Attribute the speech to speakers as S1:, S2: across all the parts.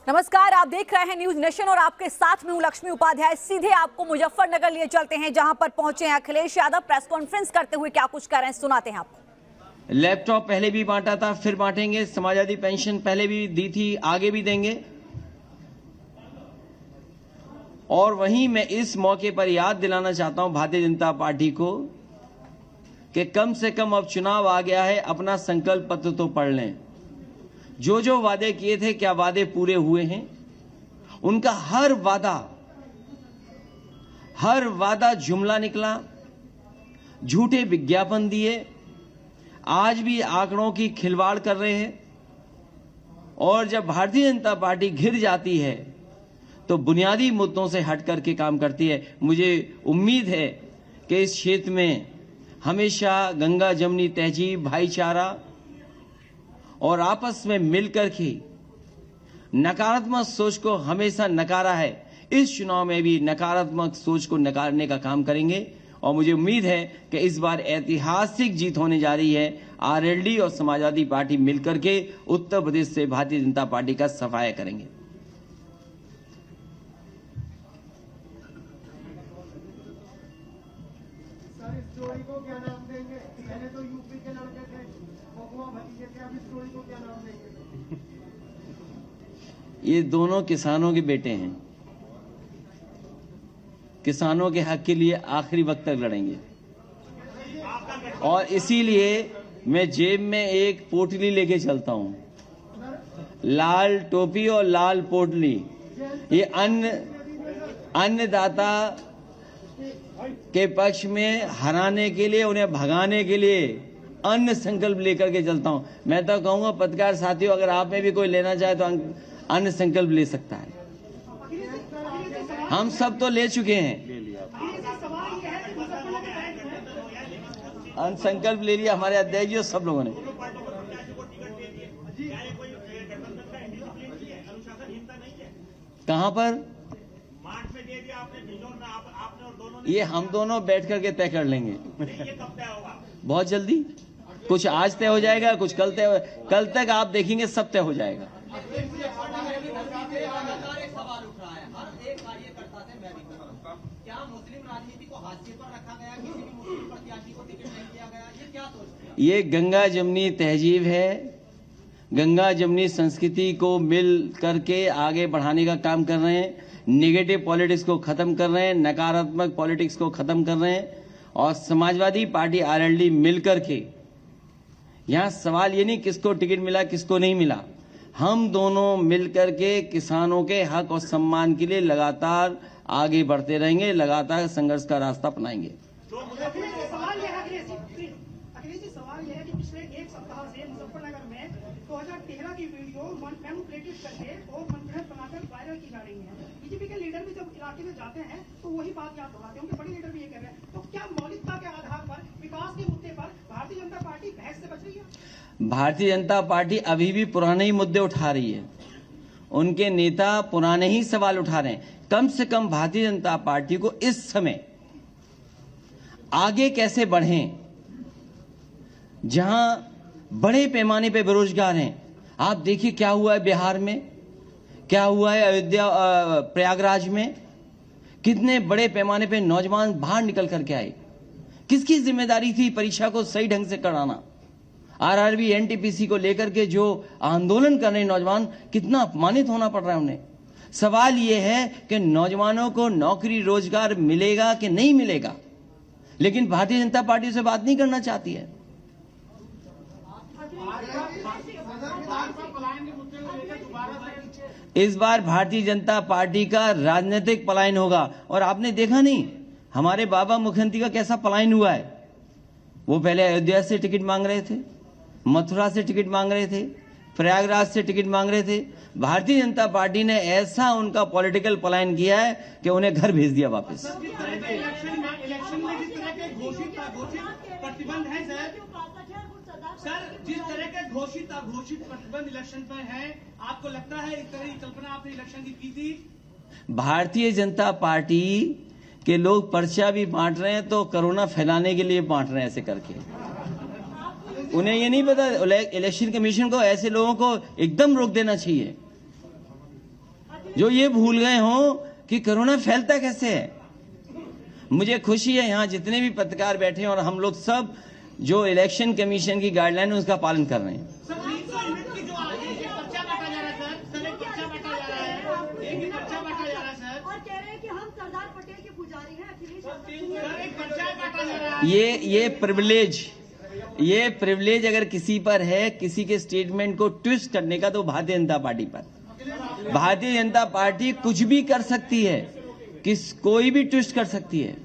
S1: नमस्कार, आप देख रहे हैं न्यूज नेशन और आपके साथ में हूं लक्ष्मी उपाध्याय। सीधे आपको मुजफ्फरनगर लिए चलते हैं जहां पर पहुंचे हैं अखिलेश यादव। प्रेस कॉन्फ्रेंस करते हुए क्या कुछ कर रहे हैं सुनाते हैं आपको।
S2: लैपटॉप पहले भी बांटा था, फिर बांटेंगे। समाजवादी पेंशन पहले भी दी थी, आगे भी देंगे। और वहीं मैं इस मौके पर याद दिलाना चाहता हूं भारतीय जनता पार्टी को कि कम से कम अब चुनाव आ गया है, अपना संकल्प पत्र तो पढ़ लें। जो जो वादे किए थे, क्या वादे पूरे हुए हैं? उनका हर वादा जुमला निकला, झूठे विज्ञापन दिए, आज भी आंकड़ों की खिलवाड़ कर रहे हैं। और जब भारतीय जनता पार्टी घिर जाती है तो बुनियादी मुद्दों से हट करके काम करती है। मुझे उम्मीद है कि इस क्षेत्र में हमेशा गंगा जमुनी तहजीब, भाईचारा और आपस में मिलकर के नकारात्मक सोच को हमेशा नकारा है। इस चुनाव में भी नकारात्मक सोच को नकारने का काम करेंगे और मुझे उम्मीद है कि इस बार ऐतिहासिक जीत होने जा रही है। आरएलडी और समाजवादी पार्टी मिलकर के उत्तर प्रदेश से भारतीय जनता पार्टी का सफाया करेंगे।
S3: स्टोरी को क्या नाम देंगे? पहले तो यूपी के लड़के थे, महुआ भतीजे थे, अब स्टोरी को क्या नाम देंगे?
S2: ये दोनों किसानों के बेटे हैं, किसानों के हक के लिए आखिरी वक्त तक लड़ेंगे। और इसीलिए मैं जेब में एक पोटली लेके चलता हूं, लाल टोपी और लाल पोटली। ये अन्नदाता के पक्ष में हराने के लिए, उन्हें भगाने के लिए अन्न संकल्प लेकर के चलता हूं। मैं तो कहूंगा पत्रकार साथियों, अगर आप में भी कोई लेना चाहे तो अन्न संकल्प ले सकता है। हम सब तो ले चुके हैं, अन्न संकल्प ले लिया हमारे अध्यक्ष जी और सब लोगों ने। कहां पर? ये हम दोनों बैठ करके तय कर लेंगे। बहुत जल्दी, कुछ आज तय हो जाएगा, कुछ कल तय, कल तक आप देखेंगे सब तय हो जाएगा। ये गंगा जमुनी तहजीब है, गंगा जमुनी संस्कृति को मिल करके आगे बढ़ाने का काम कर रहे हैं। नेगेटिव पॉलिटिक्स को खत्म कर रहे हैं, नकारात्मक पॉलिटिक्स को खत्म कर रहे हैं। और समाजवादी पार्टी आरएलडी मिलकर के, यहां सवाल ये नहीं किसको टिकट मिला किसको नहीं मिला, हम दोनों मिलकर के किसानों के हक और सम्मान के लिए लगातार आगे बढ़ते रहेंगे, लगातार संघर्ष का रास्ता अपनाएंगे।
S3: सवाल यह है कि पिछले एक सप्ताह से मुजफ्फरनगर में 2013 की वीडियो मैनिपुलेटेड करके और कॉन्फिडेंस बनाकर वायरल की जा रही है। बीजेपी के लीडर भी जब इलाके में जाते हैं तो वही बात याद दोहराते हैं, उनके बड़े लीडर भी ये कह रहे हैं। तो क्या मौलिकता के आधार पर विकास के मुद्दे पर भारतीय जनता पार्टी बहस से बच रही है?
S2: भारतीय जनता पार्टी अभी भी पुराने ही मुद्दे उठा रही है, उनके नेता पुराने ही सवाल उठा रहे हैं। कम से कम भारतीय जनता पार्टी को इस समय आगे कैसे बढ़ें, जहां बड़े पैमाने पे बेरोजगार हैं। आप देखिए क्या हुआ है बिहार में, क्या हुआ है अयोध्या, प्रयागराज में, कितने बड़े पैमाने पे नौजवान बाहर निकल करके आए। किसकी जिम्मेदारी थी परीक्षा को सही ढंग से कराना? आरआरबी एनटीपीसी को लेकर के जो आंदोलन कर रहे नौजवान, कितना अपमानित होना पड़ रहा है उन्हें। सवाल यह है कि नौजवानों को नौकरी रोजगार मिलेगा कि नहीं मिलेगा, लेकिन भारतीय जनता पार्टी से बात नहीं करना चाहती है। इस बार भारतीय जनता पार्टी का राजनीतिक पलायन होगा। और आपने देखा नहीं हमारे बाबा मुख्यमंत्री का कैसा पलायन हुआ है। वो पहले अयोध्या से टिकट मांग रहे थे, मथुरा से टिकट मांग रहे थे, प्रयागराज से टिकट मांग रहे थे। भारतीय जनता पार्टी ने ऐसा उनका पॉलिटिकल पलायन किया है कि उन्हें घर भेज दिया वापस।
S3: इलेक्शन में जिस तरह के घोषित प्रतिबंध है सर, जिस तरह के घोषित प्रतिबंध इलेक्शन पर है, आपको लगता है इस तरह की कल्पना आपने इलेक्शन की थी? भारतीय जनता पार्टी
S2: के लोग पर्चा भी बांट रहे हैं तो कोरोना फैलाने के लिए बांट रहे हैं ऐसे करके। उन्हें ये नहीं पता, इलेक्शन कमीशन को ऐसे लोगों को एकदम रोक देना चाहिए। जो ये भूल गए हों कि कोरोना फैलता कैसे है। मुझे खुशी है यहाँ जितने भी पत्रकार बैठे हैं और हम लोग सब जो इलेक्शन कमीशन की गाइडलाइन है उसका पालन कर रहे हैं। ये प्रिविलेज अगर किसी पर है, किसी के स्टेटमेंट को ट्विस्ट करने का, तो भारतीय जनता पार्टी पर। भारतीय जनता पार्टी कुछ भी कर सकती है, कोई भी ट्विस्ट कर सकती है।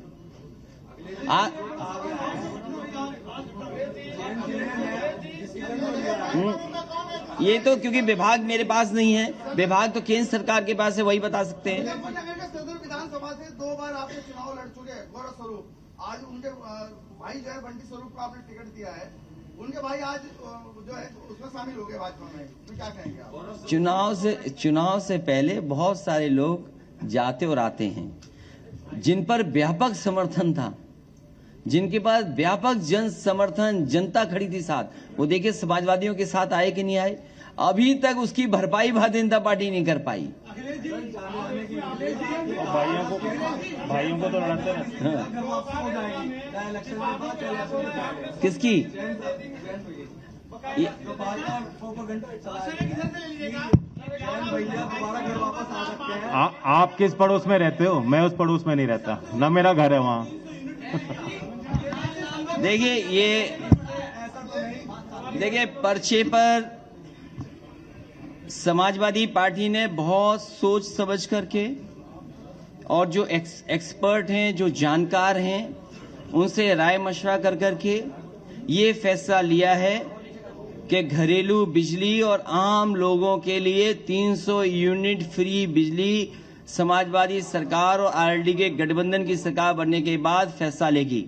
S2: ये तो क्योंकि विभाग मेरे पास नहीं है, विभाग तो केंद्र सरकार के पास है, वही बता सकते हैं।
S4: सदर विधानसभा से 2 बार आपने चुनाव लड़ चुके हैं गौरव स्वरूप। आज उनके भाई जो है बंटी स्वरूप को आपने टिकट दिया है, उनके भाई आज जो है उसमें शामिल हो गए भाजपा में, तो क्या कहेंगे आप?
S2: चुनाव से पहले बहुत सारे लोग जाते और आते हैं जिन पर व्यापक समर्थन था, जिनके पास व्यापक जन समर्थन, जनता खड़ी थी साथ। वो देखिए समाजवादियों के साथ आए कि नहीं आए, अभी तक उसकी भरपाई भारतीय जनता पार्टी नहीं कर पाई।
S5: भाइयों को तो लड़ते हैं।
S2: किसकी?
S5: आप किस पड़ोस में रहते हो? मैं उस पड़ोस में नहीं रहता, ना मेरा घर है वहाँ।
S2: देखिए पर्चे पर समाजवादी पार्टी ने बहुत सोच समझ करके और जो एक्सपर्ट हैं, जो जानकार हैं, उनसे राय मशवरा कर करके ये फैसला लिया है कि घरेलू बिजली और आम लोगों के लिए 300 यूनिट फ्री बिजली समाजवादी सरकार और आरएलडी के गठबंधन की सरकार बनने के बाद फैसला लेगी।